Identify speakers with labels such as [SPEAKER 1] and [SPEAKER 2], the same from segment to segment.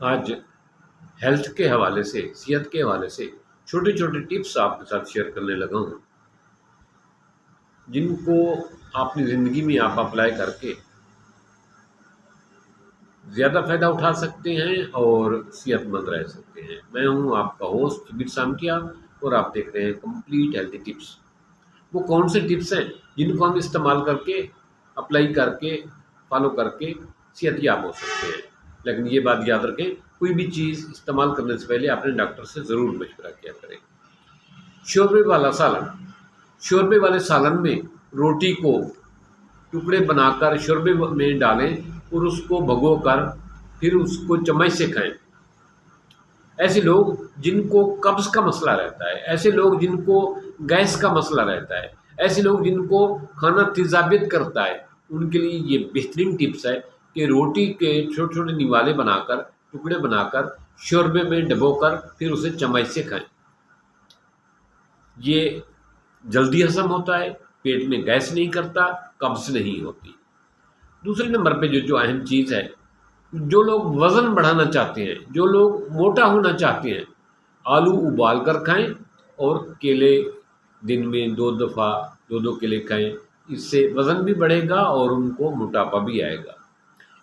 [SPEAKER 1] آج ہیلتھ کے حوالے سے، صحت کے حوالے سے چھوٹے چھوٹے ٹپس آپ کے ساتھ شیئر کرنے لگا ہوں، جن کو اپنی زندگی میں آپ اپلائی کر کے زیادہ فائدہ اٹھا سکتے ہیں اور صحت مند رہ سکتے ہیں۔ میں ہوں آپ کا ہوسٹ شبیر سامکیا، اور آپ دیکھ رہے ہیں کمپلیٹ ہیلتھی ٹپس۔ وہ کون سے ٹپس ہیں جن کو ہم استعمال کر کے، اپلائی کر کے، فالو کر کے صحت یاب ہو سکتے ہیں؟ لیکن یہ بات یاد رکھیں، کوئی بھی چیز استعمال کرنے سے پہلے اپنے ڈاکٹر سے ضرور مشورہ کیا کریں۔ شوربے والا سالن، شوربے والے سالن میں روٹی کو ٹکڑے بنا کر شوربے میں ڈالیں اور اس کو بھگو کر پھر اس کو چمچ سے کھائیں۔ ایسے لوگ جن کو قبض کا مسئلہ رہتا ہے، ایسے لوگ جن کو گیس کا مسئلہ رہتا ہے، ایسے لوگ جن کو کھانا تیزابیت کرتا ہے، ان کے لیے یہ بہترین ٹپس ہے کہ روٹی کے چھوٹے چھوٹے نوالے بنا کر، ٹکڑے بنا کر شوربے میں ڈبو کر پھر اسے چمچ سے کھائیں۔ یہ جلدی ہضم ہوتا ہے، پیٹ میں گیس نہیں کرتا، قبض نہیں ہوتی۔ دوسرے نمبر پہ جو اہم چیز ہے، جو لوگ وزن بڑھانا چاہتے ہیں، جو لوگ موٹا ہونا چاہتے ہیں، آلو ابال کر کھائیں اور کیلے دن میں 2 دفعہ 2 کیلے کھائیں۔ اس سے وزن بھی بڑھے گا اور ان کو موٹاپا بھی آئے گا۔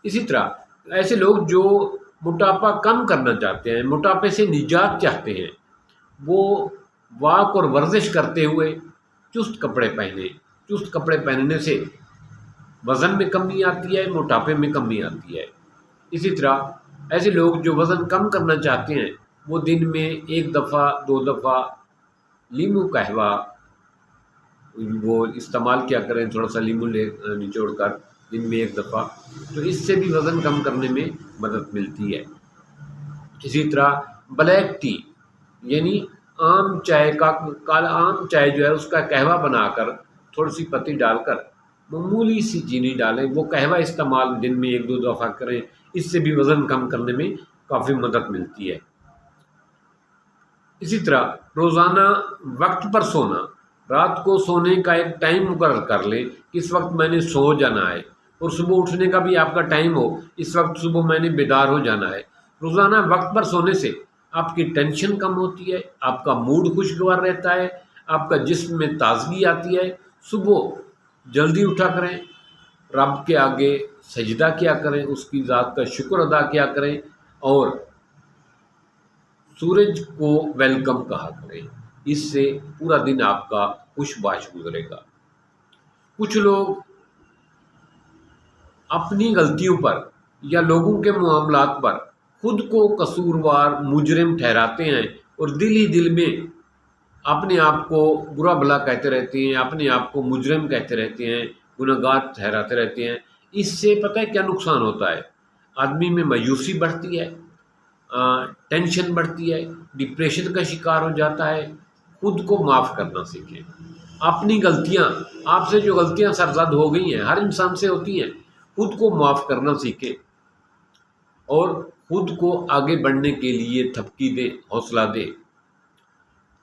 [SPEAKER 1] اسی طرح ایسے لوگ جو موٹاپا کم کرنا چاہتے ہیں، موٹاپے سے نجات چاہتے ہیں، وہ واک اور ورزش کرتے ہوئے چست کپڑے پہنیں۔ چست کپڑے پہننے سے وزن میں کمی آتی ہے، موٹاپے میں کمی آتی ہے۔ اسی طرح ایسے لوگ جو وزن کم کرنا چاہتے ہیں، وہ دن میں 1 دفعہ 2 دفعہ لیمو قہوہ وہ استعمال کیا کریں، تھوڑا سا لیمو نچوڑ کر دن میں 1 دفعہ، تو اس سے بھی وزن کم کرنے میں مدد ملتی ہے۔ اسی طرح بلیک ٹی، یعنی عام چائے کا کالا عام چائے جو ہے اس کا قہوہ بنا کر تھوڑی سی پتی ڈال کر معمولی سی چینی ڈالیں، وہ قہوہ استعمال دن میں 1 2 دفعہ کریں، اس سے بھی وزن کم کرنے میں کافی مدد ملتی ہے۔ اسی طرح روزانہ وقت پر سونا، رات کو سونے کا ایک ٹائم مقرر کر لیں، کس وقت میں نے سو جانا ہے، اور صبح اٹھنے کا بھی آپ کا ٹائم ہو، اس وقت صبح میں نے بیدار ہو جانا ہے۔ روزانہ وقت پر سونے سے آپ کی ٹینشن کم ہوتی ہے، آپ کا موڈ خوشگوار رہتا ہے، آپ کا جسم میں تازگی آتی ہے۔ صبح جلدی اٹھا کریں، رب کے آگے سجدہ کیا کریں، اس کی ذات کا شکر ادا کیا کریں، اور سورج کو ویلکم کہا کریں۔ اس سے پورا دن آپ کا خوش باش گزرے گا۔ کچھ لوگ اپنی غلطیوں پر یا لوگوں کے معاملات پر خود کو قصوروار مجرم ٹھہراتے ہیں، اور دل ہی دل میں اپنے آپ کو برا بھلا کہتے رہتے ہیں، اپنے آپ کو مجرم کہتے رہتے ہیں، گناہ گار ٹھہراتے رہتے ہیں۔ اس سے پتہ ہے کیا نقصان ہوتا ہے؟ آدمی میں مایوسی بڑھتی ہے، ٹینشن بڑھتی ہے، ڈپریشن کا شکار ہو جاتا ہے۔ خود کو معاف کرنا سیکھیں۔ اپنی غلطیاں، آپ سے جو غلطیاں سرزد ہو گئی ہیں، ہر انسان سے ہوتی ہیں، خود کو معاف کرنا سیکھیں اور خود کو آگے بڑھنے کے لیے تھپکی دیں، حوصلہ دیں۔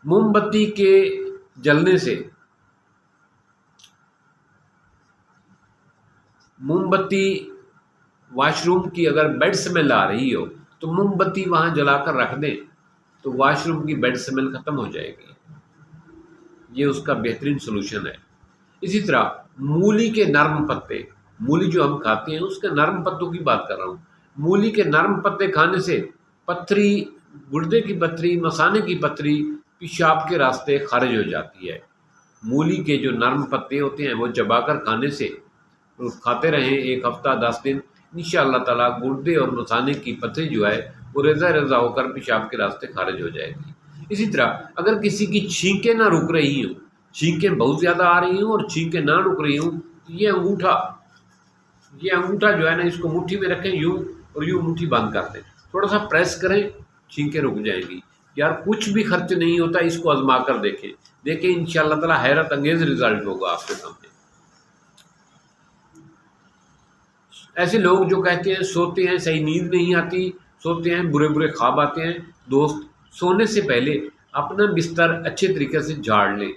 [SPEAKER 1] موم بتی کے جلنے سے، موم بتی واش روم کی اگر بیڈ سمیل آ رہی ہو تو موم بتی وہاں جلا کر رکھ دیں، تو واش روم کی بیڈ سمیل ختم ہو جائے گی۔ یہ اس کا بہترین سلوشن ہے۔ اسی طرح مولی کے نرم پتے، مولی جو ہم کھاتے ہیں اس کے نرم پتوں کی بات کر رہا ہوں۔ مولی کے نرم پتے کھانے سے پتھری، گردے کی پتھری، مثانے کی پتھری، پیشاب کے راستے خارج ہو جاتی ہے۔ مولی کے جو نرم پتے ہوتے ہیں وہ چبا کر کھانے سے، کھاتے رہیں 1 ہفتہ 10 دن، انشاءاللہ تعالیٰ گردے اور مثانے کی پتھری جو ہے وہ ریزہ ریزہ ہو کر پیشاب کے راستے خارج ہو جائے گی۔ اسی طرح اگر کسی کی چھینکیں نہ رک رہی ہوں، چھینکیں بہت زیادہ آ رہی ہوں اور چھینکیں نہ رک رہی ہوں، تو یہ انگوٹھا جو ہے نا، اس کو مٹھی میں رکھیں یوں، اور یوں مٹھی بند کر دیں، تھوڑا سا پریس کریں، چھینکیں رک جائیں گی۔ یار کچھ بھی خرچ نہیں ہوتا، اس کو آزما کر دیکھیں انشاءاللہ تعالیٰ حیرت انگیز رزلٹ ہوگا آپ کے سامنے۔ ایسے لوگ جو کہتے ہیں سوتے ہیں صحیح نیند نہیں آتی، سوتے ہیں برے برے خواب آتے ہیں، دوست سونے سے پہلے اپنا بستر اچھے طریقے سے جھاڑ لیں۔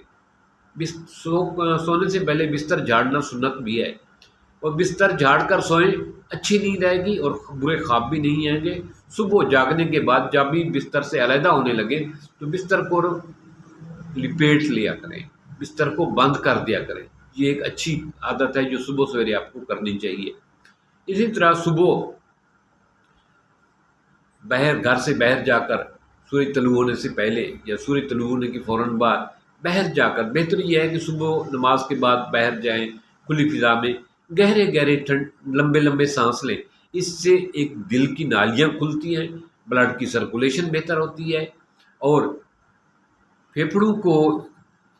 [SPEAKER 1] سونے سے پہلے بستر جھاڑنا سنت بھی ہے، اور بستر جھاڑ کر سوئیں، اچھی نیند آئے گی اور برے خواب بھی نہیں آئیں گے۔ صبح جاگنے کے بعد جب بھی بستر سے علیحدہ ہونے لگے تو بستر کو لپیٹ لیا کریں، بستر کو بند کر دیا کریں۔ یہ ایک اچھی عادت ہے جو صبح سویرے آپ کو کرنی چاہیے۔ اسی طرح صبح گھر سے باہر جا کر سورج طلوع ہونے سے پہلے یا سورج طلوع ہونے کے فوراً بعد باہر جا کر، بہتر یہ ہے کہ صبح نماز کے بعد باہر جائیں، کھلی فضا میں گہرے گہرے لمبے لمبے سانس لیں۔ اس سے ایک دل کی نالیاں کھلتی ہیں، بلڈ کی سرکولیشن بہتر ہوتی ہے اور پھیپھڑوں کو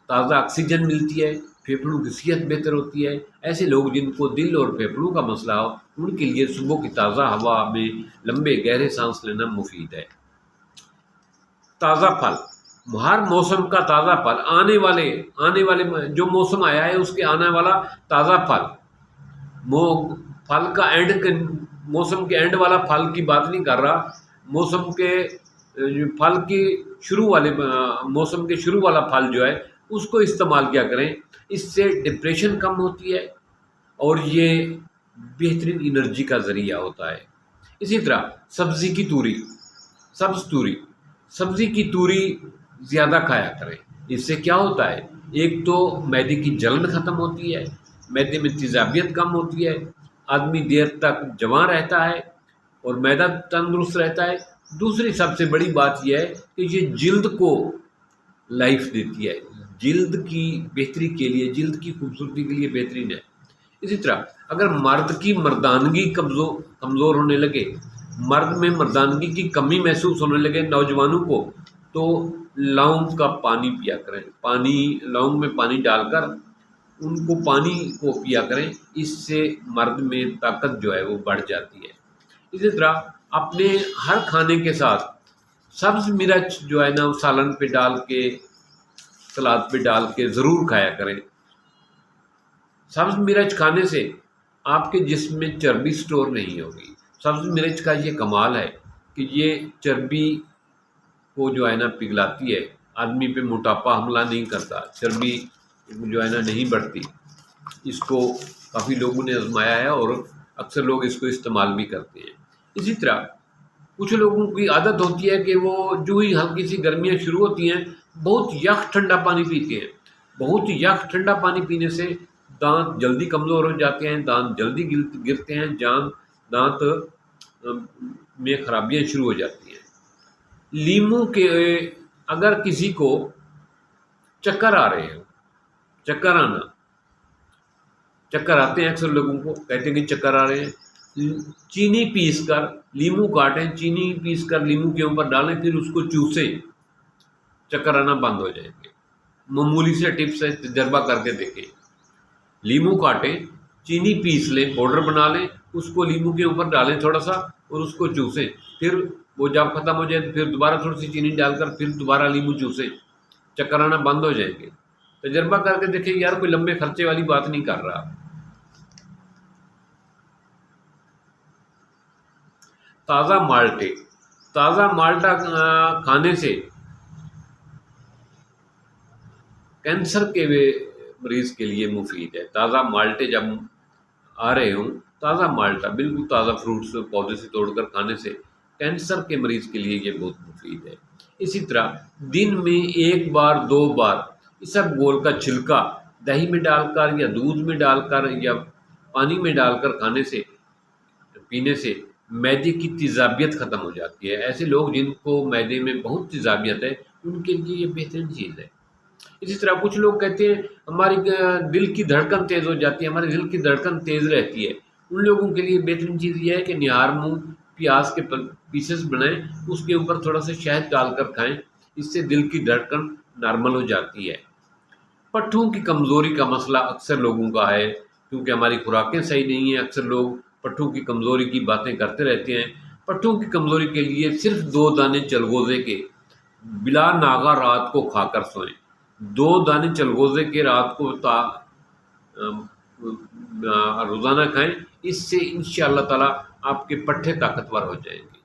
[SPEAKER 1] تازہ آکسیجن ملتی ہے، پھیپھڑوں کی صحت بہتر ہوتی ہے۔ ایسے لوگ جن کو دل اور پھیپھڑوں کا مسئلہ ہو، ان کے لیے صبح کی تازہ ہوا میں لمبے گہرے سانس لینا مفید ہے۔ تازہ پھل، ہر موسم کا تازہ پھل، آنے والے جو موسم آیا ہے اس کے آنے والا تازہ پھل، پھل کا موسم کے اینڈ والا پھل کی بات نہیں کر رہا، موسم کے پھل کی موسم کے شروع والا پھل جو ہے اس کو استعمال کیا کریں۔ اس سے ڈپریشن کم ہوتی ہے اور یہ بہترین انرجی کا ذریعہ ہوتا ہے۔ اسی طرح سبزی کی توری، سبزی کی توری زیادہ کھایا کریں۔ اس سے کیا ہوتا ہے، ایک تو معدے کی جلن ختم ہوتی ہے، معدے میں تیزابیت کم ہوتی ہے، آدمی دیر تک جوان رہتا ہے اور معدہ تندرست رہتا ہے۔ دوسری سب سے بڑی بات یہ ہے کہ یہ جلد کو لائف دیتی ہے، جلد کی بہتری کے لیے، جلد کی خوبصورتی کے لیے بہترین ہے۔ اسی طرح اگر مرد کی مردانگی کمزور ہونے لگے، مرد میں مردانگی کی کمی محسوس ہونے لگے نوجوانوں کو، تو لونگ کا پانی پیا کریں، لونگ میں پانی ڈال کر ان کو پانی کو پیا کریں۔ اس سے مرد میں طاقت جو ہے وہ بڑھ جاتی ہے۔ اسی طرح اپنے ہر کھانے کے ساتھ سبز مرچ جو ہے نا سالن پہ ڈال کے، سلاد پہ ڈال کے ضرور کھایا کریں۔ سبز مرچ کھانے سے آپ کے جسم میں چربی سٹور نہیں ہوگی۔ سبز مرچ کا یہ کمال ہے کہ یہ چربی کو جو ہے نا پگھلاتی ہے، آدمی پہ موٹاپا حملہ نہیں کرتا، چربی جو ہے نا نہیں بڑھتی۔ اس کو کافی لوگوں نے آزمایا ہے اور اکثر لوگ اس کو استعمال بھی کرتے ہیں۔ اسی طرح کچھ لوگوں کی عادت ہوتی ہے کہ وہ جو ہی ہلکی سی گرمیاں شروع ہوتی ہیں بہت یخ ٹھنڈا پانی پیتے ہیں۔ بہت یخ ٹھنڈا پانی پینے سے دانت جلدی کمزور ہو جاتے ہیں، دانت جلدی گرتے ہیں، دانت میں خرابیاں شروع ہو جاتی ہیں۔ لیموں کے، اگر کسی کو چکر آ رہے ہیں، چکر آتے ہیں، اکثر لوگوں کو کہتے ہیں کہ چکر آ رہے ہیں، چینی پیس کر لیموں کاٹیں، چینی پیس کر لیموں کے اوپر ڈالیں، پھر اس کو چوسیں، چکر آنا بند ہو جائیں گے۔ معمولی سے ٹپس ہے، تجربہ کر کے دیکھیں۔ لیموں کاٹیں، چینی پیس لیں، پاؤڈر بنا لیں، اس کو لیموں کے اوپر ڈالیں تھوڑا سا اور اس کو چوسیں، پھر وہ جب ختم ہو جائے تو پھر دوبارہ تھوڑی سی چینی ڈال کر پھر دوبارہ لیموں چوسیں، چکر آنا بند ہو جائیں گے۔ تجربہ کر کے دیکھیں، یار کوئی لمبے خرچے والی بات نہیں کر رہا۔ تازہ مالٹا کھانے سے کینسر کے مریض کے لیے مفید ہے۔ تازہ مالٹے جب آ رہے ہوں، تازہ مالٹا بالکل تازہ فروٹس پودے سے توڑ کر کھانے سے کینسر کے مریض کے لیے یہ بہت مفید ہے۔ اسی طرح دن میں 1 بار 2 بار اسب گول کا چھلکا دہی میں ڈال کر یا دودھ میں ڈال کر یا پانی میں ڈال کر پینے سے معدے کی تیزابیت ختم ہو جاتی ہے۔ ایسے لوگ جن کو معدے میں بہت تیزابیت ہے ان کے لیے یہ بہترین چیز ہے۔ اسی طرح کچھ لوگ کہتے ہیں ہماری دل کی دھڑکن تیز ہو جاتی ہے، ہمارے دل کی دھڑکن تیز رہتی ہے، ان لوگوں کے لیے بہترین چیز یہ ہے کہ نہار منہ پیاز کے پیسز بنائیں، اس کے اوپر تھوڑا سا شہد ڈال کر کھائیں، اس سے دل کی دھڑکن نارمل ہو جاتی ہے۔ پٹھوں کی کمزوری کا مسئلہ اکثر لوگوں کا ہے، کیونکہ ہماری خوراکیں صحیح نہیں ہیں، اکثر لوگ پٹھوں کی کمزوری کی باتیں کرتے رہتے ہیں۔ پٹھوں کی کمزوری کے لیے صرف 2 دانے چلغوزے کے بلا ناغہ رات کو کھا کر سوئیں۔ 2 دانے چلغوزے کے رات کو روزانہ کھائیں، اس سے انشاءاللہ تعالی آپ کے پٹھے طاقتور ہو جائیں گے۔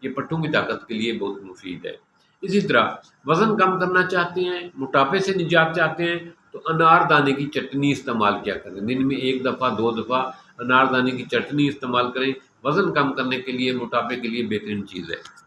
[SPEAKER 1] یہ پٹھوں کی طاقت کے لیے بہت مفید ہے۔ اسی طرح وزن کم کرنا چاہتے ہیں، موٹاپے سے نجات چاہتے ہیں تو انار دانے کی چٹنی استعمال کیا کریں۔ دن میں 1 دفعہ 2 دفعہ اناردانی کی چٹنی استعمال کریں، وزن کم کرنے کے لیے، موٹاپے کے لیے بہترین چیز ہے۔